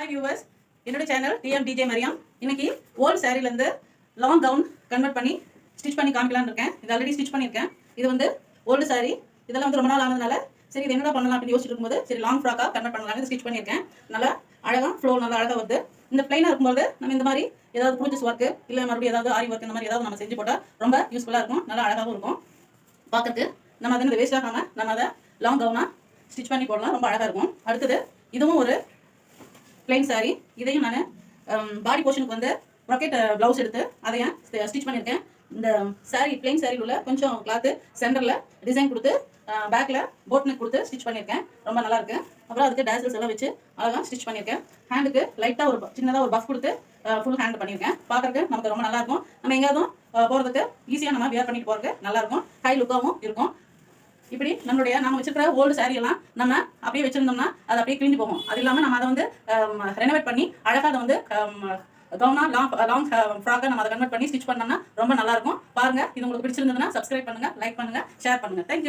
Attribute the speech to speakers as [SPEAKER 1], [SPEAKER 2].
[SPEAKER 1] Hi viewers, என்னோட channel டிஎம்டிஜே Mariam. இன்னைக்கு old சாரீலேருந்து long gown convert பண்ணி ஸ்டிச் பண்ணி காமிக்கலான்னு இருக்கேன். இது ஆல்ரெடி ஸ்டிச் பண்ணியிருக்கேன். இது வந்து ஓல்டு சாரீ. இதெல்லாம் வந்து ரொம்ப நாள் ஆனதுனால சரி இது என்னடா பண்ணலாம் அப்படின்னு யோசிச்சுட்டு இருக்கும்போது சரி லாங் ஃப்ராக்காக கன்வெர்ட் பண்ணலாம்னு ஸ்டிச் பண்ணியிருக்கேன். நல்லா அழகாக ஃப்ளோ நல்லா அழகாக வருது. இந்த பிளைனாக இருக்கும்போது நம்ம இந்த மாதிரி ஏதாவது ப்ரூஜஸ் ஒர்க்கு இல்லை மறுபடியும் ஏதாவது ஆரி ஒர்க் இந்த மாதிரி ஏதாவது நம்ம செஞ்சு போட்டால் ரொம்ப யூஸ்ஃபுல்லாக இருக்கும். நல்லா அழகாகவும் இருக்கும் பார்க்கறதுக்கு. நம்ம அதை வேஸ்ட் ஆகாமல் நம்ம அதை லாங் கவுனாக ஸ்டிச் பண்ணி போடலாம். ரொம்ப அழகாக இருக்கும். அடுத்தது இதுவும் ஒரு பிளைன் சாரீ. இதையும் நான் பாடி போர்ஷனுக்கு வந்து ராக்கெட் ப்ளவுஸ் எடுத்து அதையும் ஸ்டிச் பண்ணியிருக்கேன். இந்த சாரீ பிளைன் சாரியில் உள்ள கொஞ்சம் கிளாத்து சென்டரில் டிசைன் கொடுத்து பேக்கில் போட் நெக் கொடுத்து ஸ்டிச் பண்ணியிருக்கேன். ரொம்ப நல்லா இருக்கு. அப்புறம் அதுக்கு டேசல்ஸ் எல்லாம் வச்சு அழகாக ஸ்டிச் பண்ணியிருக்கேன். ஹேண்டுக்கு லைட்டாக ஒரு சின்னதாக ஒரு பஃப் கொடுத்து ஃபுல் ஹேண்ட் பண்ணியிருக்கேன். பார்க்கறதுக்கு நமக்கு ரொம்ப நல்லா இருக்கும். நம்ம எங்கேயாவது போகிறதுக்கு ஈஸியாக நம்ம வியர் பண்ணிட்டு போகிறதுக்கு நல்லா இருக்கும். ஹை லுக்காகவும் இருக்கும். இப்படி நம்ம வச்சிருக்கிற ஓல்டு சாரீ எல்லாம் நம்ம அப்படியே வச்சிருந்தோம்னா அது அப்படியே கிழிஞ்சு போகும். அது இல்லாமல் நம்ம அதை வந்து ரெனோவேட் பண்ணி அழகாக அதை வந்து கவுனா லாங் ஃப்ராக்காக நம்ம அதை கன்வெர்ட் பண்ணி ஸ்டிச் பண்ணோம்னா ரொம்ப நல்லா இருக்கும். பாருங்க, இது உங்களுக்கு பிடிச்சிருந்ததுன்னா சப்ஸ்கிரைப் பண்ணுங்க, லைக் பண்ணுங்க, ஷேர் பண்ணுங்க. தேங்க்யூ.